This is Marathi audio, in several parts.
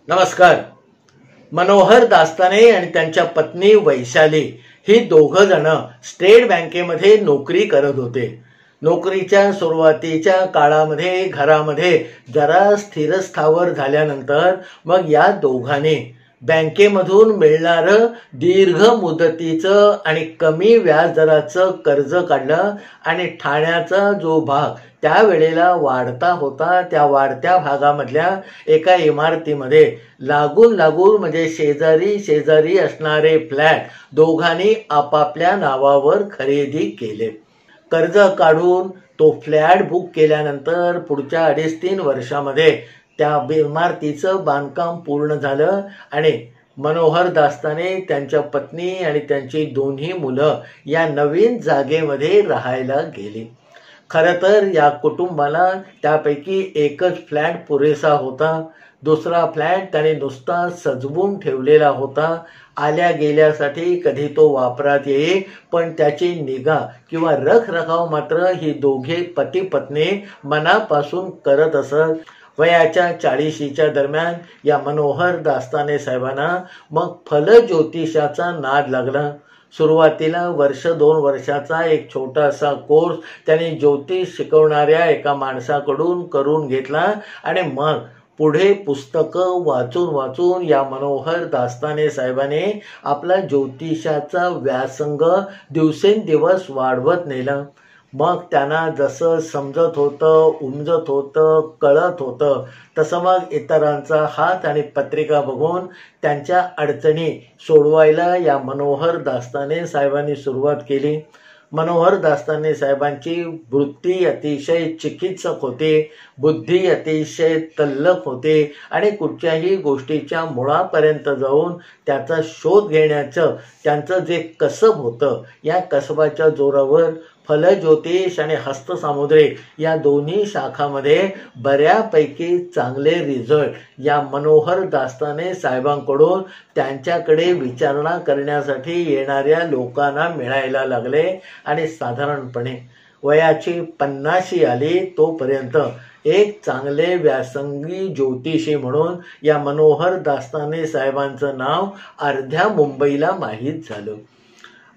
नमस्कार. मनोहर दास्ताने आणि त्यांच्या पत्नी वैशाली ही दोघं जण स्टेट बँकेमध्ये नोकरी करत होते. नोकरीच्या सुरुवातीच्या काळामध्ये घरामध्ये जरा स्थिरस्थावर झाल्यानंतर मग या दोघांनी बँकेमधून मिळणारं दीर्घ मुदतीचं आणि कमी व्याजदराचं कर्ज काढलं आणि ठाण्याचा जो भाग त्यावेळेला वाढता होता त्या वाढत्या भागामधल्या एका इमारतीमध्ये लागून म्हणजे शेजारी शेजारी असणारे फ्लॅट दोघांनी आपापल्या नावावर खरेदी केले. कर्ज काढून तो फ्लॅट बुक केल्यानंतर पुढच्या 2.5-3 वर्षामध्ये त्या इमारतीचं बांधकाम पूर्ण झालं आणि मनोहर दास्ताने, त्यांच्या पत्नी आणि त्यांची दोन्ही मुलं या नवीन जागेमध्ये राहायला गेली. खरं तर या कुटुंबाला त्यापैकी एकच फ्लॅट पुरेसा होता. दुसरा फ्लॅट त्याने नुसता सजवून ठेवलेला होता. आल्या गेल्यासाठी कधी तो वापरात येई, पण त्याची निगा किंवा रखरखाव मात्र ही दोघे पती पत्नी मनापासून करत असत. वयाच्या 40च्या दरम्यान या मनोहर दास्ताने साहेबांना मग फलज्योतिषाचा नाद लागला. सुरुवातीला 1-2 वर्षाचा एक छोटासा कोर्स त्याने ज्योतिष शिकवणाऱ्या एका माणसाकडून करून घेतला आणि मग पुढे पुस्तकं वाचून या मनोहर दास्ताने साहेबांनी आपला ज्योतिषाचा व्यासंग दिवसेंदिवस वाढवत नेला. मग त्यांना जसं समजत होतं, उमजत होतं, कळत होतं तसं मग इतरांचा हात आणि पत्रिका बघून त्यांच्या अडचणी सोडवायला या मनोहर दास्ताने साहेबांनी सुरुवात केली. मनोहर दास्ताने साहेबांची वृत्ती अतिशय चिकित्सक होती, बुद्धी अतिशय तल्लख होते आणि कुठच्याही गोष्टीच्या मुळापर्यंत जाऊन त्याचा शोध घेण्याचं त्यांचं जे कसब होतं, या कसबाच्या जोरावर फलज्योतिष आणि हस्तसामुद्रिक या दोन्ही शाखामध्ये बऱ्यापैकी चांगले रिझल्ट या मनोहर दास्ताने साहेबांकडून त्यांच्याकडे विचारणा करण्यासाठी येणाऱ्या लोकांना मिळायला लागले आणि साधारणपणे वयाची 50 आली तोपर्यंत एक चांगले व्यासंगी ज्योतिषी म्हणून या मनोहर दास्ताने साहेबांचं नाव अर्ध्या मुंबईला माहीत झालं.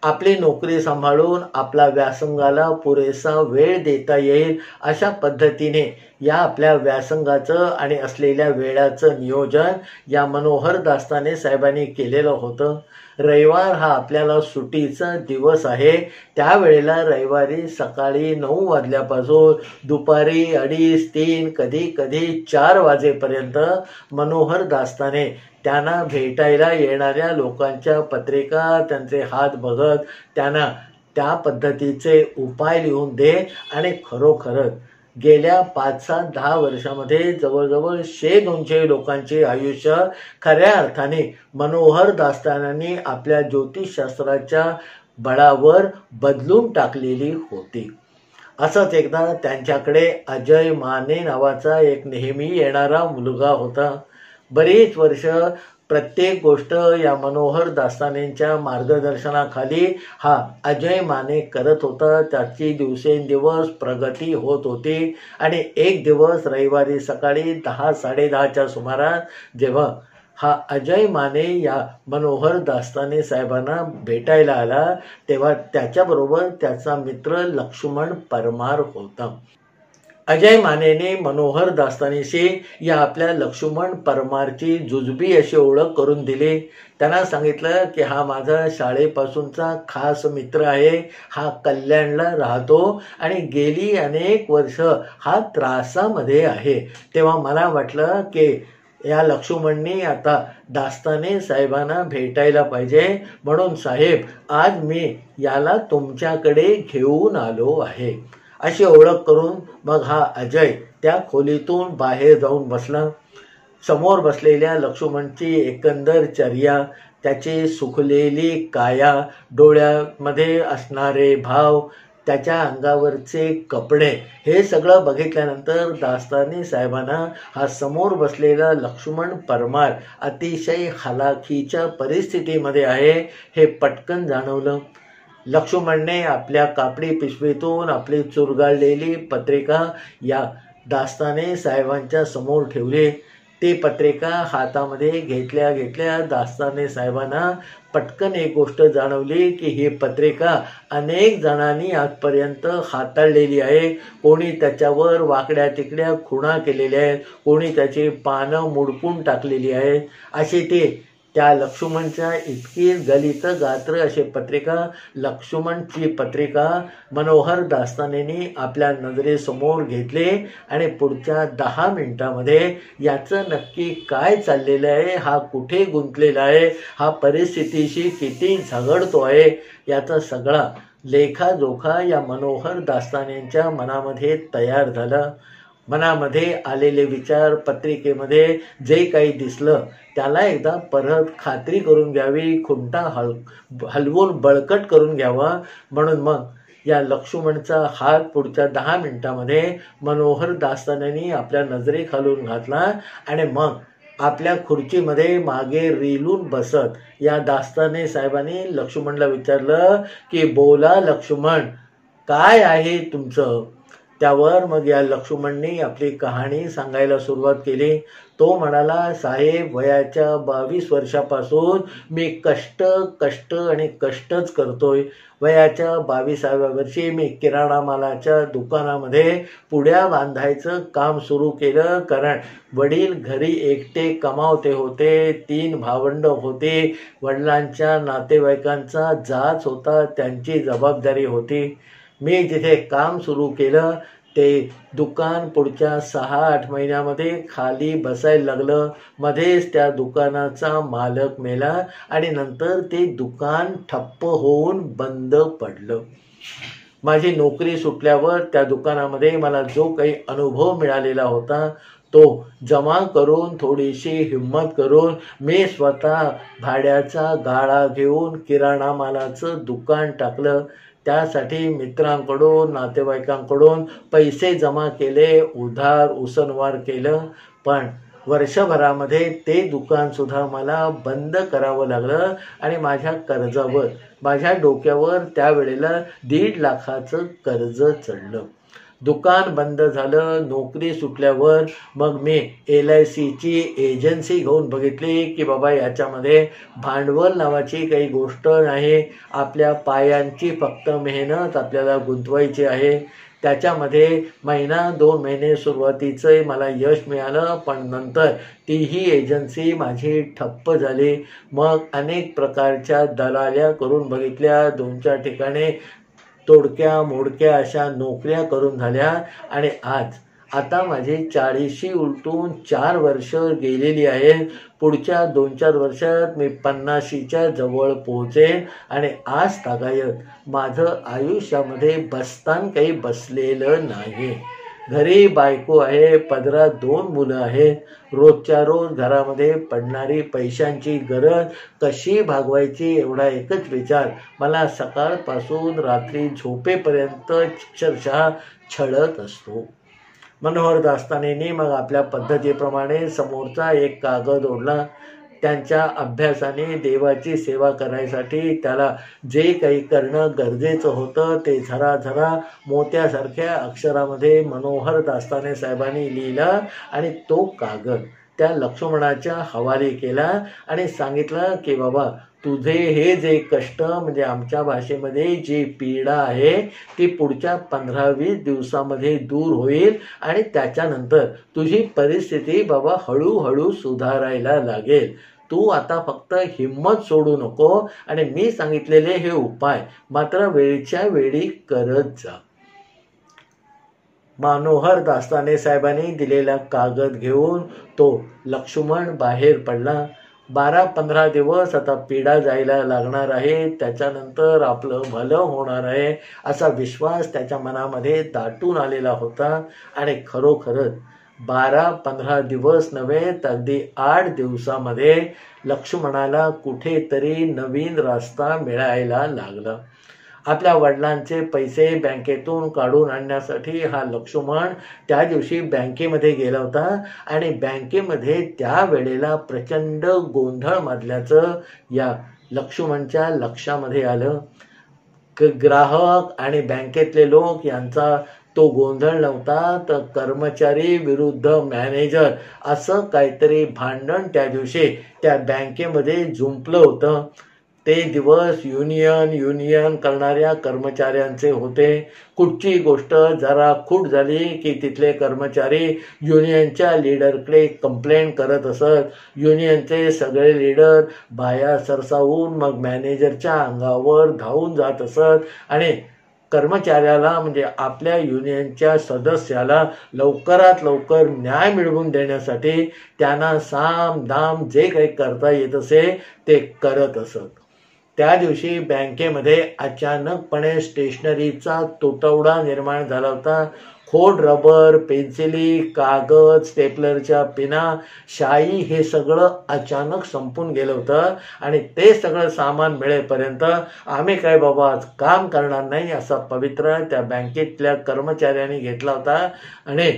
आपली नोकरी सांभाळून आपला व्यासंगाला पुरेसा वेळ देता येईल अशा पद्धतीने या आपल्या व्यासंगाचं आणि असलेल्या वेळाचं नियोजन या मनोहर दास्ताने साहेबांनी केलेलं होतं. रविवार हा आपल्याला सुट्टीचा दिवस आहे. त्यावेळेला रविवारी सकाळी 9 वाजल्यापासून दुपारी 2:30-3 कधी 4 वाजेपर्यंत मनोहर दास्ताने त्यांना भेटायला येणाऱ्या लोकांच्या पत्रिका, त्यांचे हात बघत त्यांना त्या पद्धतीचे उपाय लिहून दे आणि खरोखरच गेल्या 5-10 वर्षामध्ये जवळजवळ 100-200 लोकांचे आयुष्य खऱ्या अर्थाने मनोहर दास्तानांनी आपल्या ज्योतिषशास्त्राच्या बळावर बदलून टाकलेली होती. असंच एकदा त्यांच्याकडे अजय माने नावाचा एक नेहमी येणारा मुलगा होता. बरीच वर्ष प्रत्येक गोष्ट या मनोहर दास्तानेंच्या मार्गदर्शनाखाली हा अजय माने करत होता. त्याची दिवसेंदिवस प्रगती होत होती आणि एक दिवस रविवारी सकाळी 10-10:30च्या सुमारास जेव्हा हा अजय माने या मनोहर दास्ताने साहेबांना भेटायला आला तेव्हा त्याच्याबरोबर त्याचा मित्र लक्ष्मण परमार होता. अजय मानेने मनोहर दास्तानेशी या आपल्या लक्ष्मण परमारची जुजबी अशी ओळख करून दिली. त्यांना सांगितलं की हा माझा शाळेपासूनचा खास मित्र आहे, हा कल्याणला राहतो आणि गेली अनेक वर्ष हा त्रासामध्ये आहे. तेव्हा मला वाटलं की या लक्ष्मणनी आता दास्ताने साहेबांना भेटायला पाहिजे, म्हणून साहेब आज मी याला तुमच्याकडे घेऊन आलो आहे अशी ओळख करून मग हा अजय त्या खोलीतून बाहेर जाऊन बसला. समोर बसलेल्या लक्ष्मणची एकंदर चर्या, त्याची सुखलेली काया, डोळ्यामध्ये असणारे भाव, त्याच्या अंगावरचे कपडे हे सगळं बघितल्यानंतर दास्ताने साहेबांना हा समोर बसलेला लक्ष्मण परमार अतिशय हलाखीच्या परिस्थितीमध्ये आहे हे पटकन जाणवलं. लक्ष्मणने आपल्या कापडी पिशवीतून आपली चुरगाळलेली पत्रिका या दास्ताने साहेबांच्या समोर ठेवली. ती पत्रिका हातामध्ये घेतल्या घेतल्या दास्ताने साहेबांना पटकन एक गोष्ट जाणवली की ही पत्रिका अनेक जणांनी आजपर्यंत हाताळलेली आहे. कोणी त्याच्यावर वाकड्या तिकड्या खुणा केलेल्या आहेत, कोणी त्याची पानं मुडपून टाकलेली आहेत. अशी ती त्या लक्ष्मणच्या इतकी गलित गात्र अशी पत्रिका, लक्ष्मणची पत्रिका मनोहर दास्तानेनी आपल्या नजरेसमोर घेतली आणि पुढच्या 10 मिनिटांमध्ये याचं नक्की काय चाललेलं आहे, हा कुठे गुंतलेला आहे, हा परिस्थितीशी किती झगडतो आहे, याचा सगळा लेखाजोखा या मनोहर दास्तानेंच्या मनामध्ये तयार झाला. मनामध्ये आलेले विचार, पत्रिकेमध्ये जे काही दिसलं त्याला एकदा परत खात्री करून घ्यावी, खुंटा हलवून बळकट करून घ्यावा. म्हणून मग या लक्ष्मणचा हात पुढच्या 10 मिनिटांमध्ये मनोहर दास्तानेंनी आपल्या नजरेखालून घातला आणि मग आपल्या खुर्चीमध्ये मागे रिलून बसत या दास्ताने साहेबांनी लक्ष्मणला विचारलं की बोला लक्ष्मण, काय आहे तुमचं? त्यावर मग या लक्ष्मणनी आपली कहाणी सांगायला सुरुवात केली. तो म्हणाला, साहेब, वयाच्या 22 वर्षापासून मी कष्टच करतोय. वयाच्या 22व्या वर्षी मी किराणा मालाच्या दुकानामध्ये पुड्या बांधायचं काम सुरू केलं. कारण वडील घरी एकटे कमावते होते, 3 भावंड होते, वडिलांच्या नातेवाईकांचा जाच होता, त्यांची जबाबदारी होती. मी जिथे काम सुरू केलं ते दुकान पुढच्या 6-8 महिन्यामध्ये खाली बसायला लागलं. मध्येच त्या दुकानाचा मालक मेला आणि नंतर ते दुकान ठप्प होऊन बंद पडलं. माझी नोकरी सुटल्यावर त्या दुकानामध्ये मला जो काही अनुभव मिळालेला होता तो जमा करून, थोडीशी हिंमत करून मी स्वतः भाड्याचा गाळा घेऊन किराणा मालाचं दुकान टाकलं. त्यासाठी मित्रांकडून, नातेवाईकांकडून पैसे जमा केले, उधार उसनवार केलं. पण वर्षभरामध्ये ते दुकानसुद्धा मला बंद करावं लागलं आणि माझ्या कर्जावर, माझ्या डोक्यावर त्यावेळेला 1.5 लाखाचं कर्ज चढलं. दुकान बंद झालं. नोकरी सुटल्यावर मग मी LICची एजन्सी घेऊन बघितली की बाबा याच्यामध्ये भांडवल नावाची काही गोष्ट नाही, आपल्या पायांची फक्त मेहनत आपल्याला गुंतवायची आहे. त्याच्यामध्ये 1-2 महिने सुरुवातीचं मला यश मिळालं, पण नंतर तीही एजन्सी माझी ठप्प झाली. मग अनेक प्रकारच्या दलाल्या करून बघितल्या, 2-4 ठिकाणी तोडक्या मोडक्या अशा नोकऱ्या करून झाल्या आणि आता माझी 40शी उलटून 4 वर्ष गेलेली आहेत. पुढच्या 2-4 वर्षात मी 50शीच्या जवळ पोहोचेन आणि आज तागायत माझं आयुष्यामध्ये बसतान काही बसलेलं नाही. घरी बायको आहे, पदरात 2 मुलं आहेत. रोजच्या रोज घरामध्ये पडणारी पैशांची गरज कशी भागवायची एवढा एकच विचार मला सकाळपासून रात्री झोपेपर्यंत अक्षरशः छळत असतो. मनोहर दास्तानेंनी मग आपल्या पद्धतीप्रमाणे समोरचा एक कागद ओढला. त्यांच्या अभ्यासाने देवाची सेवा करायसाठी त्याला जे काही करणं गरजेचं होतं ते झरा मोत्यासारख्या अक्षरामध्ये मनोहर दास्ताने साहेबांनी लिहिला आणि तो कागद त्या लक्ष्मणाच्या हवाली केला आणि सांगितलं की बाबा तुझे हे जे कष्ट म्हणजे आमच्या भाषेमध्ये जी पीडा आहे ती पुढच्या 15-20 दिवसामध्ये दूर होईल आणि त्याच्यानंतर तुझी परिस्थिती बाबा हळूहळू सुधारायला लागेल. तू आता फक्त हिम्मत सोडू नको आणि मी सांगितलेले हे उपाय मात्र वेळच्या वेळी करत जा. मनोहर दास्ताने साहेबांनी दिलेला कागद घेऊन तो लक्ष्मण बाहेर पडला. 12-15 दिवस आता पीडा जायला लागणार आहे, त्याच्यानंतर आपलं भलं होणार आहे असा विश्वास त्याच्या मनामध्ये दाटून आलेला होता. आणि खरोखरच 12-15 दिवस नव्हे तर अगदी 8 दिवसामध्ये लक्ष्मणाला कुठेतरी नवीन रस्ता मिळायला लागला. आपल्या वडिलांचे पैसे बँकेतून काढून आणण्यासाठी हा लक्ष्मण त्या दिवशी बँकेमध्ये गेला होता आणि बँकेमध्ये त्यावेळेला प्रचंड गोंधळ माजल्याचं या लक्ष्मणच्या लक्षामध्ये आलं. ग्राहक आणि बँकेतले लोक यांचा तो गोंधळ नव्हता, तर कर्मचारी विरुद्ध मॅनेजर असं काहीतरी भांडण त्या दिवशी त्या बँकेमध्ये जुंपलं होतं. ते दिवस युनियन करणाऱ्या कर्मचाऱ्यांचे होते. कुठची गोष्ट जरा खूट झाली की तिथले कर्मचारी युनियनच्या लीडरकडे कंप्लेंट करत असत. युनियनचे सगळे लीडर बाया सरसावून मग मॅनेजरच्या अंगावर धावून जात असत आणि कर्मचाऱ्याला म्हणजे आपल्या युनियनच्या सदस्याला लवकरात लवकर न्याय मिळवून देण्यासाठी त्यांना साम दाम जे काही करता येत असे ते करत असत. त्या दिवशी बँकेमध्ये अचानकपणे स्टेशनरीचा तुटवडा निर्माण झाला होता. खोड रबर, पेन्सिली, कागद, स्टेपलरच्या पिना, शाई हे सगळं अचानक संपून गेलं होतं आणि ते सगळं सामान मिळेपर्यंत आम्ही काय बाबा आज काम करणार नाही असा पवित्रा त्या बँकेतल्या कर्मचाऱ्यांनी घेतला होता. आणि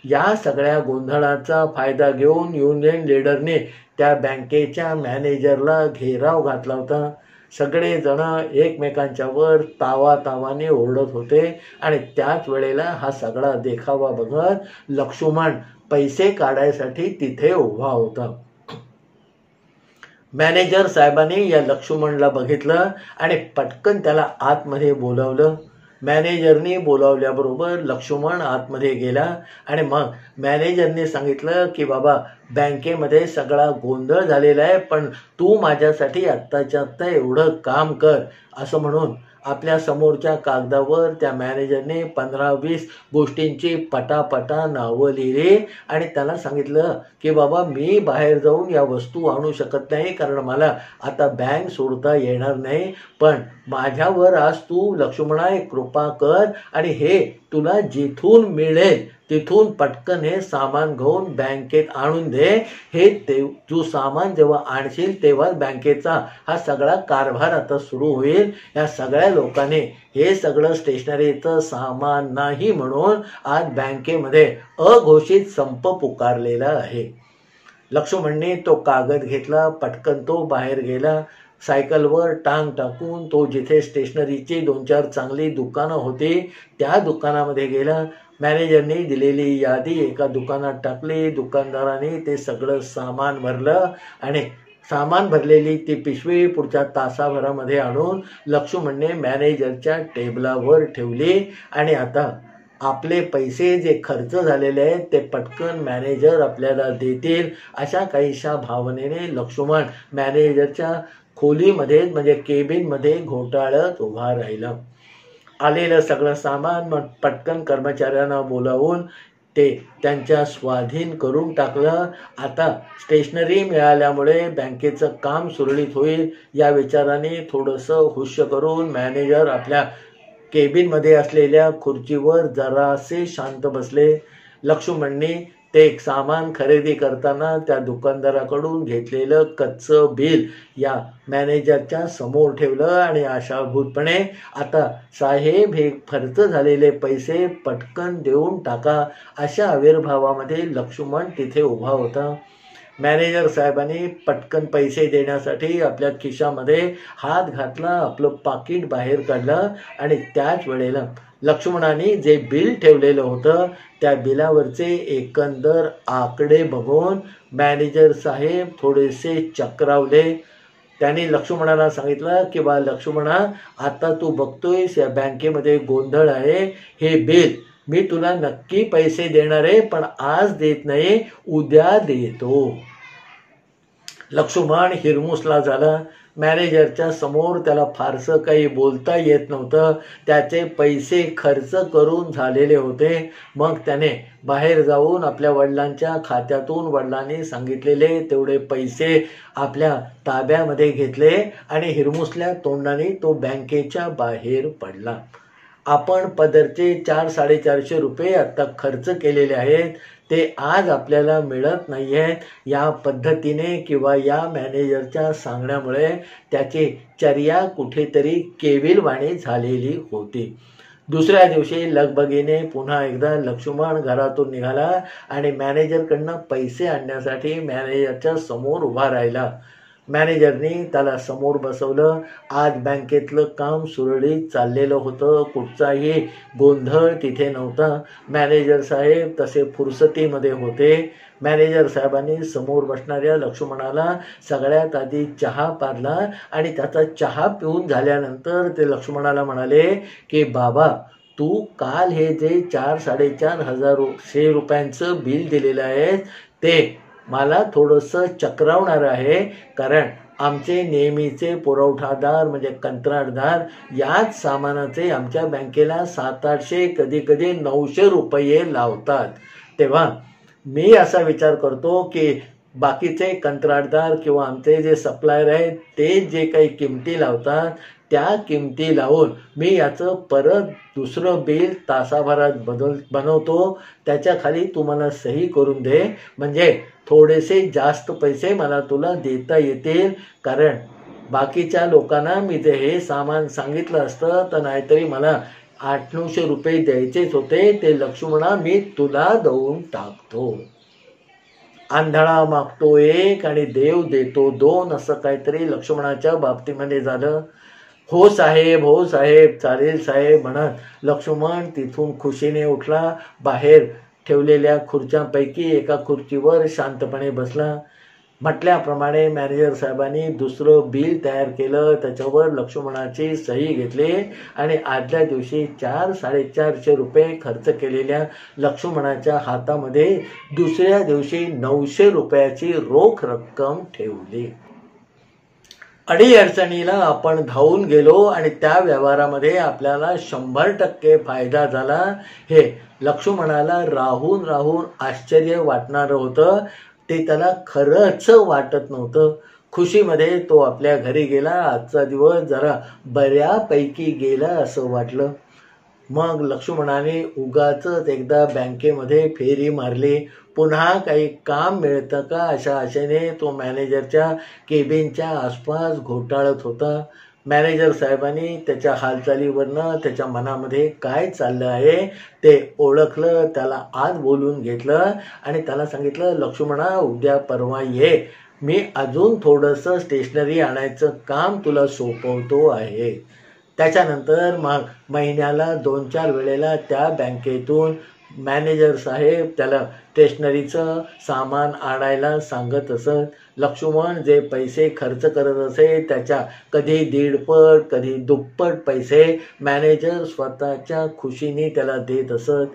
या सगळ्या गोंधळाचा फायदा घेऊन युनियन लीडरने त्या बँकेच्या मॅनेजरला घेराव घातला होता. सगळेजण एकमेकांच्यावर तावातावाने ओरडत होते आणि त्याच वेळेला हा सगळा देखावा बघत लक्ष्मण पैसे काढायसाठी तिथे उभा होता. मॅनेजर साहेबांनी या लक्ष्मणला बघितलं आणि पटकन त्याला आतमध्ये बोलावलं. मॅनेजरने बोलावल्याबरोबर लक्ष्मण आतमध्ये गेला आणि मग मॅनेजरने सांगितलं की बाबा बँकेमध्ये सगळा गोंधळ झालेला आहे, पण तू माझ्यासाठी आत्ताच्या आत्ता एवढं काम कर असं म्हणून आपल्या समोरच्या कागदावर त्या मॅनेजरने 15-20 गोष्टींची पटापटा नावं लिहिली आणि त्याला सांगितलं की बाबा मी बाहेर जाऊन या वस्तू आणू शकत नाही कारण मला आता बँक सोडता येणार नाही, पण माझ्यावर आज तू लक्ष्मणा एक कृपा कर आणि हे तुला जिथून मिळेल तिथून पटकन हे सामान घेऊन बँकेत आणून दे. हे तू सामान जेव्हा आणशील तेव्हा बँकेचा हा सगळा कारभार आता सुरू होईल. या सगळ्या लोकांनी हे सगळं स्टेशनरीचं सामान नाही म्हणून आज बँकेमध्ये अघोषित संप पुकारलेला आहे. लक्ष्मणने तो कागद घेतला, पटकन तो बाहेर गेला. सायकलवर टांग टाकून तो जिथे स्टेशनरीची 2-4 चांगली दुकानं होती त्या दुकानामध्ये गेला. मॅनेजरने दिलेली यादी एका दुकानात टाकली. दुकानदाराने ते सगळं सामान भरलं आणि सामान भरलेली ती पिशवी पुढच्या तासाभरामध्ये आणून लक्ष्मणने मॅनेजरच्या टेबलावर ठेवली आणि आता आपले पैसे जे खर्च झालेले आहेत ते पटकन मॅनेजर आपल्याला देतील अशा काहीशा भावनेने लक्ष्मण मॅनेजरच्या खोलीमध्ये म्हणजे केबिनमध्ये घोटाळत उभा राहिला. आलेलं सगळं सामान मग पटकन कर्मचाऱ्यांना बोलावून ते त्यांच्या स्वाधीन करून टाकलं. आता स्टेशनरी मिळाल्यामुळे बँकेचं काम सुरळीत होईल या विचाराने थोडंसं हुश्य करून मॅनेजर आपल्या केबिनमध्ये असलेल्या खुर्चीवर जरासे शांत बसले. लक्ष्मणने ते एक सामान खरेदी करताना त्या दुकानदाराकडून घेतलेलं कच्चं बिल या मॅनेजरच्या समोर ठेवलं आणि आशाभूतपणे आता साहेब हे खर्च झालेले पैसे पटकन देऊन टाका अशा आविर्भावामध्ये लक्ष्मण तिथे उभा होता. मॅनेजर साहेबांनी पटकन पैसे देण्यासाठी आपल्या खिशामध्ये हात घातला, आपलं पाकिट बाहेर काढलं आणि त्याच वेळेला लक्ष्मणाने जे बिल ठेवलेलं होतं त्या बिलावरचे एकंदर आकडे बघून मॅनेजर साहेब थोडेसे चक्रावले. त्यांनी लक्ष्मणाला सांगितलं की बा लक्ष्मणा, आता तू बघतोयस या बँकेमध्ये गोंधळ आहे, हे बिल मी तुला नक्की पैसे देणार आहे पण आज देत नाही, उद्या देतो. लक्ष्मण हिरमुसला झाला. मॅनेजरच्या समोर त्याला फारसं काही बोलता येत नव्हतं. त्याचे पैसे खर्च करून झालेले होते. मग त्याने बाहेर जाऊन आपल्या वडिलांच्या खात्यातून वडिलांनी सांगितलेले तेवढे पैसे आपल्या ताब्यामध्ये घेतले आणि हिरमुसल्या तोंडाने तो बँकेच्या बाहेर पडला. आपण पदरचे 400-450 रुपये आता खर्च केलेले आहेत, ते आज आपल्याला मिळत नाही आहेत. या पद्धतीने किंवा या मॅनेजरच्या सांगण्यामुळे त्याची चर्या कुठेतरी केविलवाणी झालेली होती. दुसऱ्या दिवशी लगबगीने पुन्हा एकदा लक्ष्मण घरातून निघाला आणि मॅनेजरकडनं पैसे आणण्यासाठी मॅनेजरच्या समोर उभा राहिला. मॅनेजरनी त्याला समोर बसवलं. आज बँकेतलं काम सुरळीत चाललेलं होतं, कुठचाही गोंधळ तिथे नव्हता. मॅनेजर साहेब तसे फुरसतीमध्ये होते. मॅनेजर साहेबांनी समोर बसणाऱ्या लक्ष्मणाला सगळ्यात आधी चहा पाजला आणि त्याचा चहा पिऊन झाल्यानंतर ते लक्ष्मणाला म्हणाले की बाबा, तू काल हे जे 4,500 रुपयांचं बिल दिलेलं आहे ते मला थोडंसं चक्रावणार आहे, कारण आमचे नेहमीचे पुरवठादार म्हणजे कंत्राटदार याच सामानाचे आमच्या बँकेला 700-800 कधी 900 रुपये लावतात. तेव्हा मी असा विचार करतो की बाकीचे कंत्राटदार किंवा आमचे जे सप्लायर आहेत ते जे काही किमती लावतात त्या किमती लावून मी याचं परत दुसरं बिल तासाभरात बनवतो. त्याच्या खाली तुम्हाला सही करून दे, म्हणजे थोडेसे जास्त पैसे मला तुला देता येतील. कारण बाकीच्या लोकांना मी जे हे सामान सांगितलं असतं तर नाहीतरी मला 800-900 रुपये द्यायचेच होते. ते लक्ष्मणा मी तुला देऊन टाकतो. आंधळा मागतो एक आणि देव देतो दोन, असं काहीतरी लक्ष्मणाच्या बाबतीमध्ये झालं. हो साहेब, हो साहेब, चालेल साहेब म्हणत लक्ष्मण तिथून खुशीने उठला. बाहेर ठेवलेल्या खुर्च्यांपैकी एका खुर्चीवर शांतपणे बसला. म्हटल्याप्रमाणे मॅनेजर साहेबांनी दुसरं बिल तयार केलं, त्याच्यावर लक्ष्मणाची सही घेतली आणि आदल्या दिवशी 400-450 रुपये खर्च केलेल्या लक्ष्मणाच्या हातामध्ये दुसऱ्या दिवशी 900 रुपयाची रोख रक्कम ठेवली. अडीअडचणीला आपण धावून गेलो आणि त्या व्यवहारामध्ये आपल्याला 100% फायदा झाला. हे लक्ष्मणाला राहून राहून आश्चर्य वाटणारं होतं. ते त्याला खरंच वाटत नव्हतं. खुशीमध्ये तो आपल्या घरी गेला. आजचा दिवस जरा बऱ्यापैकी गेला असं वाटलं. मग लक्ष्मणाने उगाचच एकदा बँकेमध्ये फेरी मारली. पुन्हा काही काम मिळतं का अशा आशेने तो मॅनेजरच्या केबिनच्या आसपास घोटाळत होता. मॅनेजर साहेबांनी त्याच्या हालचालीवरनं त्याच्या मनामध्ये काय चाललं आहे ते ओळखलं. त्याला आत बोलून घेतलं आणि त्याला सांगितलं, लक्ष्मणा उद्या परवा ये, मी अजून थोडंसं स्टेशनरी आणायचं काम तुला सोपवतो आहे. त्याच्यानंतर मग महिन्याला 2-4 वेळेला त्या बँकेतून मॅनेजर साहेब त्याला स्टेशनरीचं सामान आणायला सांगत असत. लक्ष्मण जे पैसे खर्च करत असे त्याच्या कधी 1.5पट कधी 2पट पैसे मॅनेजर स्वतःच्या खुशीने त्याला देत असत.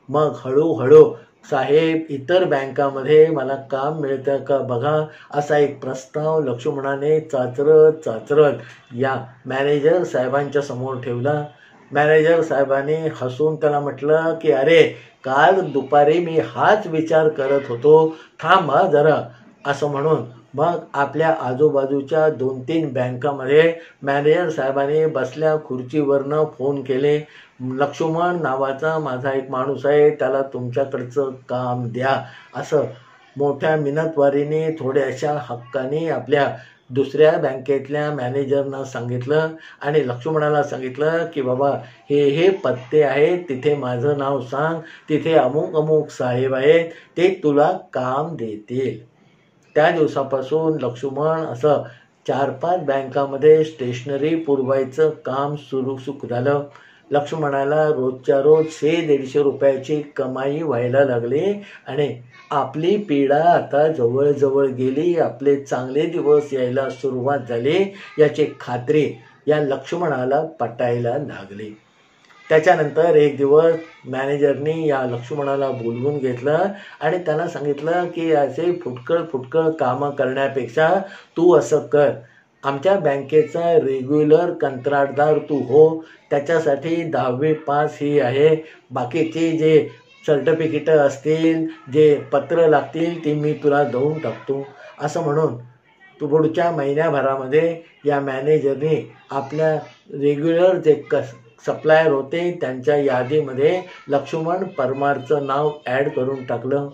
मग हळूहळू साहेब इतर बँकामध्ये मला काम मिळतं का बघा असा एक प्रस्ताव लक्ष्मणाने चाचरत या मॅनेजर साहेबांच्या समोर ठेवला. मॅनेजर साहेबांनी हसून त्याला म्हटलं की अरे, काल दुपारी मी हाच विचार करत होतो, थांबा जरा असं म्हणून मग आपल्या आजूबाजूच्या 2-3 बँकामध्ये मॅनेजर साहेबांनी बसल्या खुर्चीवरनं फोन केले. लक्ष्मण नावाचा माझा एक माणूस आहे, त्याला तुमच्याकडचं काम द्या असं मोठ्या मिनतवारीने थोड्याशा हक्काने आपल्या दुसऱ्या बँकेतल्या मॅनेजरना सांगितलं आणि लक्ष्मणाला सांगितलं की बाबा हे पत्ते आहेत, तिथे माझं नाव सांग, तिथे अमुक साहेब आहेत, ते तुला काम देतील. त्या दिवसापासून लक्ष्मण असं 4-5 बँकामध्ये स्टेशनरी पुरवायचं काम सुरू झालं. लक्ष्मणाला रोजच्या रोज 100-150 रुपयाची कमाई व्हायला लागली आणि आपली पिढा आता जवळ गेली, आपले चांगले दिवस यायला सुरुवात झाली याची खात्री या लक्ष्मणाला पटायला लागली. त्याच्यानंतर एक दिवस मॅनेजरनी या लक्ष्मणाला बोलवून घेतलं आणि त्यांना सांगितलं की असे फुटकळ कामं करण्यापेक्षा तू असं कर, आमच्या बँकेचा रेग्युलर कंत्राटदार तू हो, त्याच्यासाठी 10वी पास ही आहे, बाकीचे जे सर्टिफिकेट असतील, जे पत्र लागतील ती मी तुला देऊन टाकतो असं म्हणून तू पुढच्या महिन्याभरामध्ये या मॅनेजरने आपल्या रेग्युलर जे सप्लायर होते त्यांच्या यादीमध्ये लक्ष्मण परमारचं नाव ॲड करून टाकलं.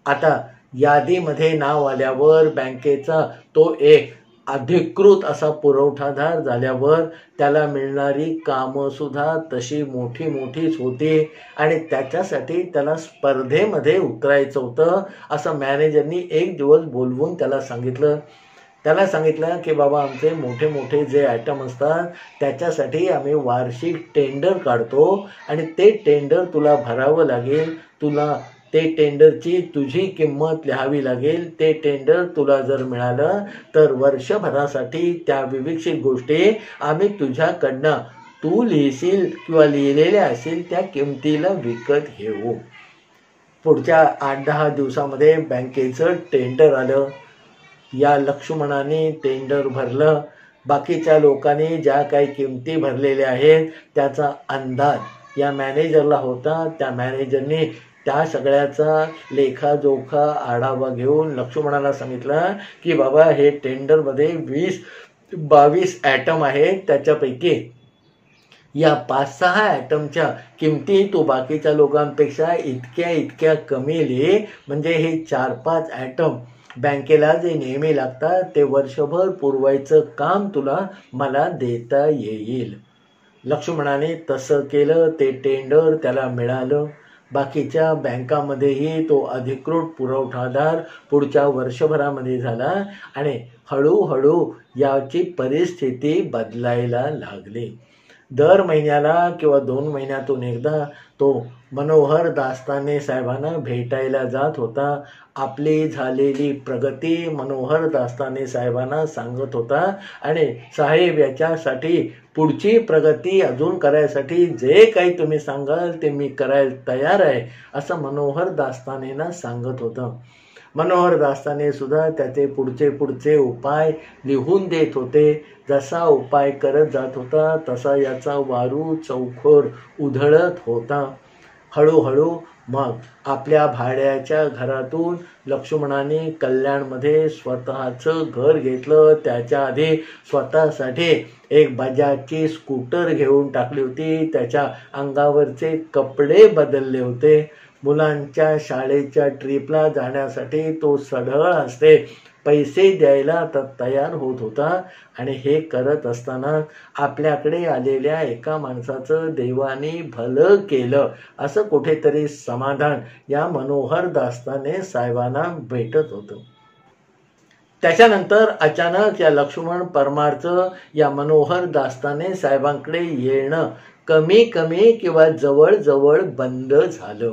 आता यादीमध्ये नाव आल्यावर बँकेचा तो एक अधिकृत असा पुरवठादार झाल्यावर त्याला मिळणारी कामंसुद्धा तशी मोठीच होती आणि त्याच्यासाठी त्याला स्पर्धेमध्ये उतरायचं होतं असं मॅनेजरनी एक दिवस बोलवून त्याला सांगितलं. त्याला सांगितलं की बाबा आमचे मोठे मोठे जे आयटम असतात त्याच्यासाठी आम्ही वार्षिक टेंडर काढतो आणि ते टेंडर तुला भरावं लागेल, तुला ते टेंडरची तुझी किंमत लिहावी लागेल. ते टेंडर तुला जर मिळालं तर वर्षभरासाठी त्या विविक्षित गोष्टी आम्ही तुझ्याकडनं तू लिहिशील किंवा लिहिलेल्या असेल त्या किमतीला विकत घेऊ. पुढच्या 8-10 दिवसामध्ये बँकेचं टेंडर आलं. या लक्ष्मणाने टेंडर भरलं. बाकीच्या लोकांनी ज्या काही किमती भरलेल्या आहेत त्याचा अंदाज या मॅनेजरला होता. त्या मॅनेजरने त्या सगळ्याचा लेखाजोखा आढावा घेऊन लक्ष्मणाला सांगितलं की बाबा हे टेंडरमध्ये 20-22 ॲटम आहेत, त्याच्यापैकी या 5-6 ॲटमच्या किमती तू बाकीच्या लोकांपेक्षा इतक्या कमी लिहि, म्हणजे हे 4-5 ॲटम बँकेला जे नेहमी लागतात ते वर्षभर पुरवायचं काम तुला मला देता येईल. लक्ष्मणाने तसं केलं. ते टेंडर त्याला मिळालं. बाकीच्या बँकामध्येही तो अधिकृत पुरवठादार पुढच्या वर्षभरामध्ये झाला आणि हळूहळू याची परिस्थिती बदलायला लागली. दर महिन्याला किंवा 2 महिन्यातून एकदा तो मनोहर दास्ताने साहेबांना भेटायला जात होता. आपली झालेली प्रगती मनोहर दास्ताने साहेबांना सांगत होता आणि साहेब याच्यासाठी पुढची प्रगती अजून करायसाठी जे काही तुम्ही सांगाल ते मी करायला तयार आहे असं मनोहर दास्तानेंना सांगत होतं. मनोहर दास्ताने सुद्धा त्याचे पुढचे उपाय लिहून देत होते. जसा उपाय करत जात होता तसा याचा वारू चौखोर उधळत होता. हळूहळू मग आपल्या भाड्याच्या घरातून लक्ष्मणाने कल्याणमध्ये स्वतःचं घर घेतलं. त्याच्या आधी स्वतःसाठी एक बजाजची स्कूटर घेऊन टाकली होती. त्याच्या अंगावरचे कपडे बदलले होते. मुलांच्या शाळेच्या ट्रिपला जाण्यासाठी तो सढळ हस्ते पैसे द्यायला तयार होत होता. आणि हे करत असताना आपल्याकडे आलेल्या एका माणसाचं देवाने भलं केलं असं कुठेतरी समाधान या मनोहर दास्ताने साहेबांना भेटत होतं. त्याच्यानंतर अचानक या लक्ष्मण परमारचं या मनोहर दास्ताने साहेबांकडे येणं कमी किंवा जवळ बंद झालं.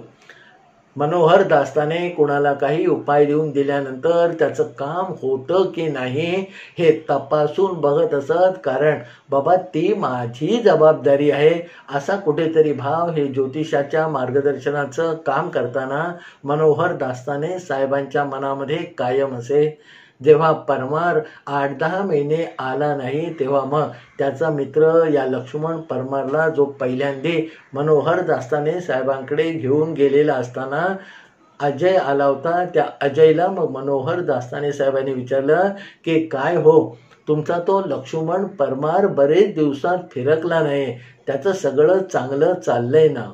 मनोहर दास्ताने कुणाला काही उपाय देऊन दिल्यानंतर त्याचं काम होतं की नाही हे तपासून बघत असत. कारण बाबा ती माझी जबाबदारी आहे असा कुठेतरी भाव हे ज्योतिषाच्या मार्गदर्शनाचं काम करताना मनोहर दास्ताने साहेबांच्या मनामध्ये कायम असे. जेव्हा परमार 8-10 महिने आला नाही तेव्हा मग त्याचा मित्र या लक्ष्मण परमारला जो पहिल्यांदा मनोहर दास्ताने साहेबांकडे घेऊन गेलेला असताना अजय आला होता. त्या अजयला मग मनोहर दास्ताने साहेबांनी विचारलं की काय हो तुमचा तो लक्ष्मण परमार बरेच दिवसात फिरकला नाही, त्याचं सगळं चांगलं चाललंय ना?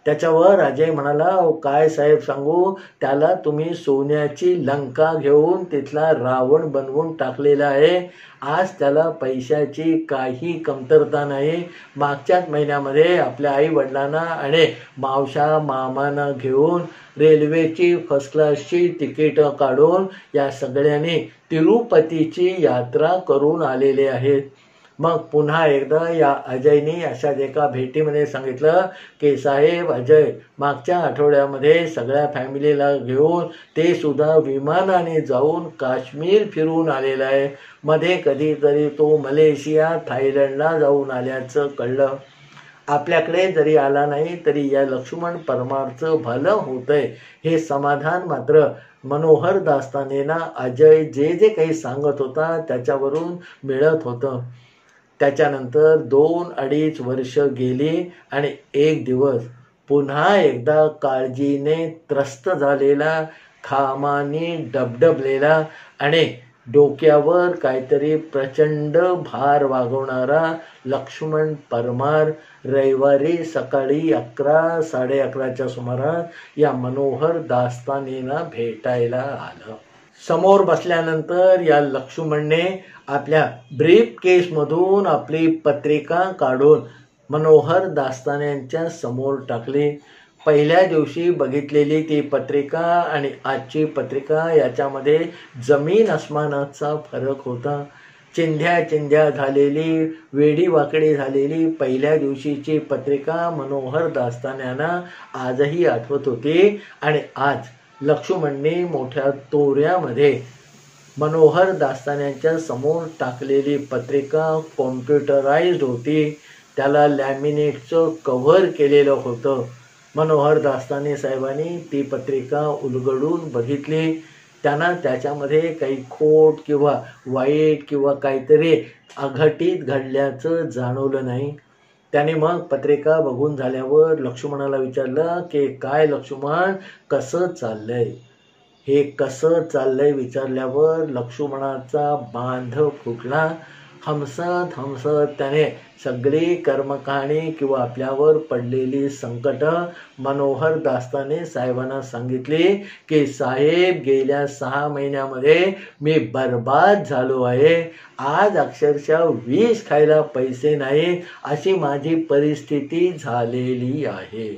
त्याच्यावर अजय म्हणाला काय साहेब सांगू, त्याला तुम्ही सोन्याची लंका घेऊन तिथला रावण बनवून टाकलेला आहे. आज त्याला पैशाची काही कमतरता नाही. मागच्याच महिन्यामध्ये आपल्या आई वडिलांना आणि मावशा मामांना घेऊन रेल्वेची फर्स्ट क्लासची तिकीटं काढून या सगळ्यांनी तिरुपतीची यात्रा करून आलेले आहेत. मग पुन्हा एकदा या अजयनी अशाच एका भेटीमध्ये सांगितलं की साहेब अजय मागच्या आठवड्यामध्ये सगळ्या फॅमिलीला घेऊन ते सुद्धा विमानाने जाऊन काश्मीर फिरून आलेला आहे. मध्ये कधीतरी तो मलेशिया थायलंडला जाऊन आल्याचं कळलं. आपल्याकडे जरी आला नाही तरी या लक्ष्मण परमारचं भलं होतंय हे समाधान मात्र मनोहर दास्तानेंना अजय जे काही सांगत होता त्याच्यावरून मिळत होतं. त्याच्यानंतर 2-2.5 वर्ष गेली आणि एक दिवस पुन्हा एकदा काळजीने त्रस्त झालेला, खामाने डबडबलेला आणि डोक्यावर काहीतरी प्रचंड भार वागवणारा लक्ष्मण परमार रविवारी सकाळी 11-11:30च्या सुमारास या मनोहर दास्तानेंना भेटायला आलं. समोर बसल्यानंतर या लक्ष्मणने आपल्या ब्रीफ केसमधून आपली पत्रिका काढून मनोहर दास्तानेंच्या समोर टाकली. पहिल्या दिवशी बघितलेली ती पत्रिका आणि आजची पत्रिका याच्यामध्ये जमीन आसमानाचा फरक होता. चिंध्या चिंध्या झालेली, वेडी वाकडी झालेली पहिल्या दिवशीची पत्रिका मनोहर दास्तान्यांना आजही आठवत होती. आणि आज लक्ष्मणने मोठ्या तोऱ्यामध्ये मनोहर दास्तान्यांच्या समोर टाकलेली पत्रिका कॉम्प्युटराइज्ड होती. त्याला लॅमिनेटचं कव्हर केलेलं होतं. मनोहर दास्ताने साहेबांनी ती पत्रिका उलगडून बघितली. त्यांना त्याच्यामध्ये काही खोट किंवा वाईट किंवा काहीतरी अघटित घडल्याचं जाणवलं नाही. त्याने मग पत्रिका बघून झाल्यावर लक्ष्मणाला विचारलं की काय लक्ष्मण, कसं चाललंय? हे कसं चाललंय विचारल्यावर लक्ष्मणाचा बांध फुटला. हमसत हमसत त्याने सगळी कर्मकहाणी किंवा आपल्यावर पडलेली संकट मनोहर दास्ताने साहेबांना सांगितली की साहेब, गेल्या 6 महिन्यामध्ये मी बर्बाद झालो आहे. आज अक्षरशः विष खायला पैसे नाही अशी माझी परिस्थिती झालेली आहे.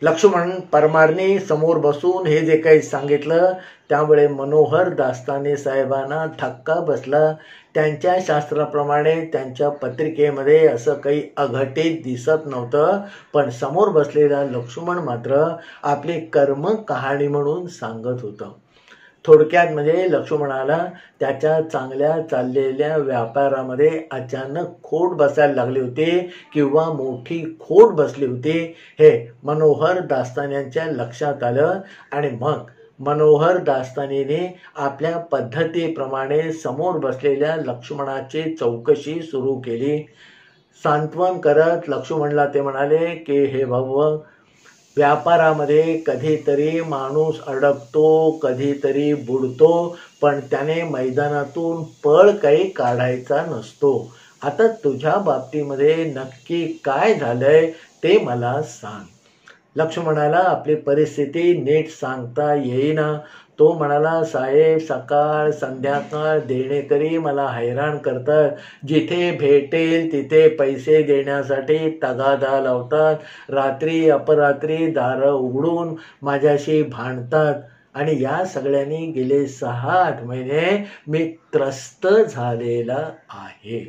लक्ष्मण परमारने समोर बसून हे जे काही सांगितलं त्यामुळे मनोहर दास्ताने साहेबांना धक्का बसला. त्यांच्या शास्त्राप्रमाणे त्यांच्या पत्रिकेमध्ये असं काही अघटित दिसत नव्हतं, पण समोर बसलेला लक्ष्मण मात्र आपली कर्म कहाणी म्हणून सांगत होतं. थोडक्यात म्हणजे लक्ष्मणाला त्याच्या चांगल्या चाललेल्या व्यापारामध्ये अचानक खोट बसायला लागली होती किंवा मोठी खोट बसली होती हे मनोहर दास्तान्यांच्या लक्षात आलं. आणि मग मनोहर दास्तानीने आपल्या पद्धतीप्रमाणे समोर बसलेल्या लक्ष्मणाची चौकशी सुरू केली. सांत्वन करत लक्ष्मणला ते म्हणाले की हे भाऊ, व्यापारामध्ये कधीतरी माणूस अडकतो, कधीतरी बुडतो, पण त्याने मैदानातून पळ काही काढायचा नसतो. आता तुझ्या बाबतीमध्ये नक्की काय झालंय ते मला सांग. लक्ष्मणाला आपली परिस्थिती नीट सांगता येईना. तो म्हणाला, साहेब, सकाळ संध्याकाळ देणेकरी मला हैराण करतात. जिथे भेटेल तिथे पैसे देण्यासाठी तगादा लावतात. रात्री अपरात्री दारं उघडून माझ्याशी भांडतात. आणि या सगळ्यांनी गेले 6-8 महिने मी त्रस्त झालेला आहे.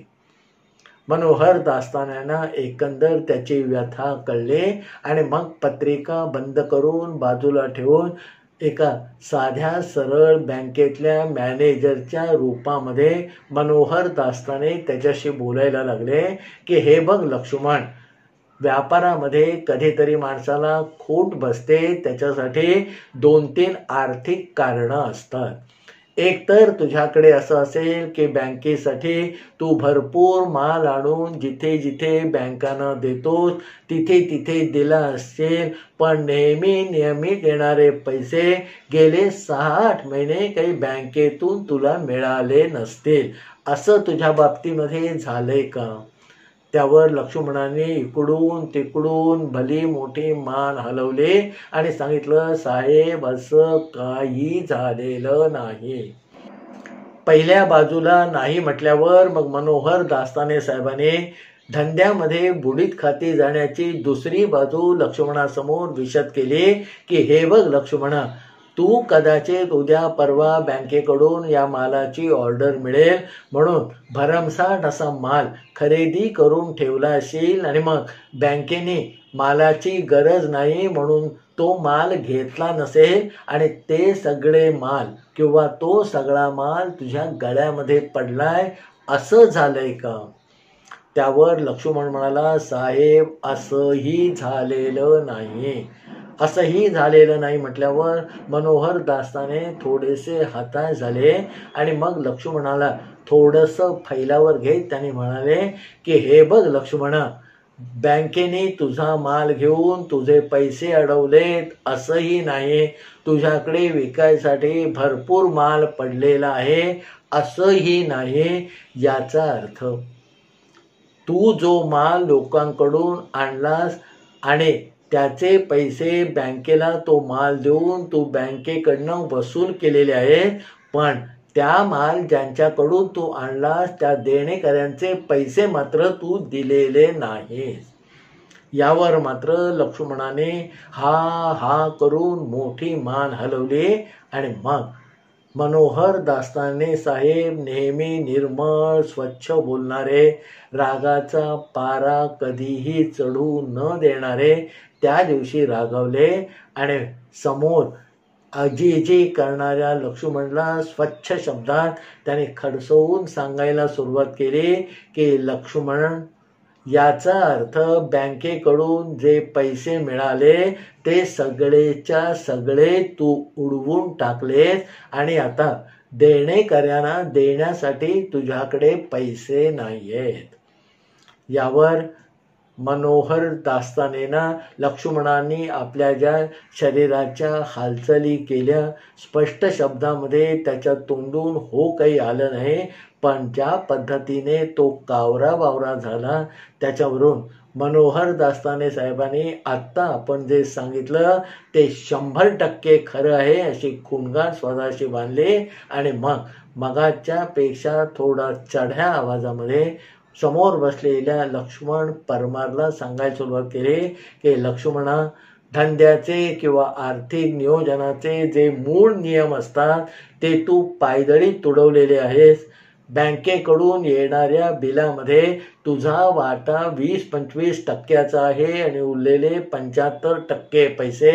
मनोहर दास्तान्यांना एकंदर त्याची व्यथा कळली. आणि मग पत्रिका बंद करून बाजूला ठेवून एका साध्या सरळ बँकेतल्या मॅनेजरच्या रूपामध्ये मनोहर दास्ताने त्याच्याशी बोलायला लागले की हे बघ लक्ष्मण, व्यापारामध्ये कधीतरी माणसाला खोट बसते. त्याच्यासाठी 2-3 आर्थिक कारणं असतात. एक तर तुझ्याकडे असं असेल की बँकेसाठी तू भरपूर माल आणून जिथे जिथे बँकांना देतोस तिथे तिथे दिला असेल, पण नियमित येणारे पैसे गेले 6-8 महिने काही बँकेतून तुला मिळाले नसतील. असं तुझ्या बाबतीमध्ये झालंय का? त्यावर लक्ष्मणाने इकडून तिकडून भली मोठी मान हलवली आणि सांगितलं, साहेब, असं काही झालेलं नाही. पहिल्या बाजूला नाही म्हटल्यावर मग मनोहर दास्ताने साहेबांनी धंद्यामध्ये बुडीत खाती जाण्याची दुसरी बाजू लक्ष्मणासमोर विशद केली की हे बघ लक्ष्मणा, तू कदाचित उद्या परवा बँकेकडून या मालाची ऑर्डर मिळेल म्हणून भरमसाठ असा माल खरेदी करून ठेवला असेल आणि मग बँकेने मालाची गरज नाही म्हणून तो माल घेतला नसेल आणि ते सगळे माल किंवा तो सगळा माल तुझ्या गळ्यामध्ये पडलाय. असं झालंय का? त्यावर लक्ष्मण म्हणाला, साहेब, असंही झालेलं नाही. असंही झालेलं नाही म्हटल्यावर मनोहर दास्ताने थोडेसे हताश झाले आणि मग लक्ष्मणाला थोडंसं फैलावर घेत त्यांनी म्हणाले की हे बघ लक्ष्मणा, बँकेने तुझा माल घेऊन तुझे पैसे अडवलेत असंही नाही. तुझ्याकडे विकायसाठी भरपूर माल पडलेला आहे असंही नाही. याचा अर्थ तू जो माल लोकांकडून आणलास आणि त्याचे पैसे बँकेला तो माल देऊन तू बँकेकडनं वसूल केलेले आहेत, पण त्या माल ज्यांच्याकडून तू आणलास त्या देणेकऱ्यांचे पैसे मात्र तू दिलेले नाहीस. यावर मात्र लक्ष्मणाने हा हा करून मोठी मान हलवली आणि मग मनोहर दास्ताने साहेब नेहमी निर्मळ स्वच्छ बोलणारे, रागाचा पारा कधीही चढू न देणारे त्या दिवशी रागावले आणि समोर अजीजी करणाऱ्या लक्ष्मणला स्वच्छ शब्दात त्याने खडसवून सांगायला सुरुवात केली की लक्ष्मण, याचा अर्थ बँकेकडून जे पैसे मिळाले ते सगळेच्या सगळे तू उडवून टाकलेस आणि आता देणेकऱ्यांना देण्यासाठी तुझ्याकडे पैसे नाहीयेत. यावर मनोहर दास्तानेना लक्ष्मणाने आपल्या ज्या शरीराच्या हालचाली केल्या स्पष्ट शब्दामध्ये त्याच्या तोंडून हो काही आलं नाही, पण ज्या पद्धतीने तो कावरा बावरा झाला त्याच्यावरून मनोहर दास्ताने साहेबांनी आत्ता आपण जे सांगितलं ते 100% खरं आहे अशी खूणगाठ स्वतःशी बांधली आणि मग मगाच्या पेक्षा थोडा चढ्या आवाजामध्ये समोर बसलेल्या लक्ष्मण परमारला सांगायला सुरुवात केली की लक्ष्मणा, धंद्याचे किंवा आर्थिक नियोजनाचे जे मूळ नियम असतात ते तू पायदळी तुडवलेले आहेस. बँकेकडून येणाऱ्या बिलामध्ये तुझा वाटा 20-25% आहे आणि उरलेले 75% पैसे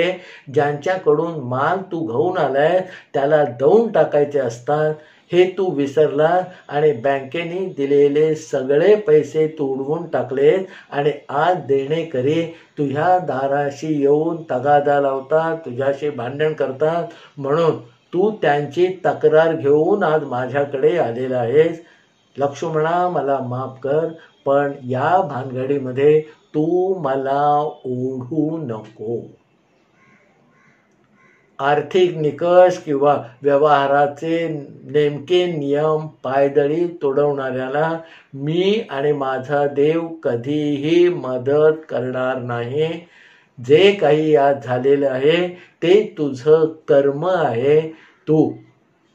ज्यांच्याकडून माल तू घेऊन आलाय त्याला देऊन टाकायचे असतात. हे तू विसरला आणि बँकेने दिलेले सगळे पैसे तू उडवून टाकले आणि आज देणेकरी तुझ्या दाराशी येऊन तगादा लावतात, तुझ्याशी भांडण करतात, म्हणून तू त्यांची तक्रार घेऊन आज माझ्याकडे आलेला आहेस. लक्ष्मणा, मला माफ कर, पण या भानगडीमध्ये तू मला ओढू नको. आर्थिक निकष किंवा व्यवहाराचे नेमके नियम पायदळी तोडवणाऱ्याला मी आणि माझा देव कधीही मदत करणार नाही. जे काही आज झालेलं आहे ते तुझं कर्म आहे. तू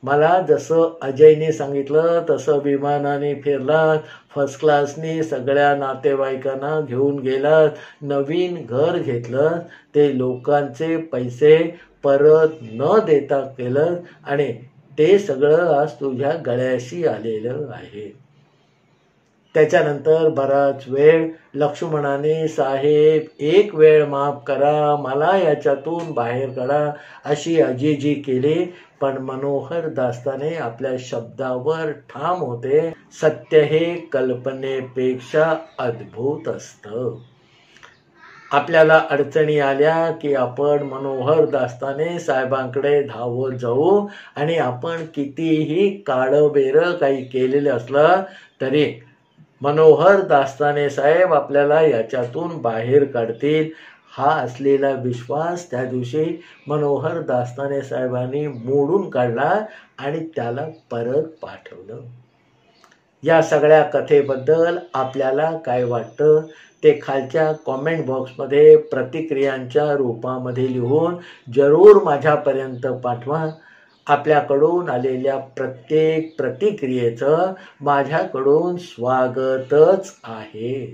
मला जसं अजयने सांगितलं तसं विमानाने फिरलात, फर्स्ट क्लासने सगळ्या नातेवाईकांना घेऊन गेलात, नवीन घर घेतलं, ते लोकांचे पैसे परत न देता केलं आणि ते सगळं आज तुझ्या गळ्याशी आलेलं आहे. त्याच्यानंतर बराच वेळ लक्ष्मणाने साहेब एक वेळ माफ करा, मला याच्यातून बाहेर काढा अशी अजीजी केली, पण मनोहर दास्ताने आपल्या शब्दावर ठाम होते. सत्य हे कल्पनेपेक्षा अद्भुत असतं. आपल्याला अडचणी आल्या की आपण मनोहर दास्ताने साहेबांकडे धावत जाऊ आणि आपण कितीही काळबेरं काही केलेलं असलं तरी मनोहर दास्ताने साहेब आपल्याला याच्यातून बाहेर काढतील. हा असलेला विश्वास त्या दिवशी मनोहर दास्ताने साहेबांनी मोडून काढला आणि त्याला परत पाठवलं. या सगळ्या कथेबद्दल आपल्याला काय वाटतं ते खालच्या कॉमेंट बॉक्समध्ये प्रतिक्रियांच्या रूपामध्ये लिहून जरूर माझ्यापर्यंत पाठवा. आपल्याकडून आलेल्या प्रत्येक प्रतिक्रियेचं माझ्याकडून स्वागतच आहे.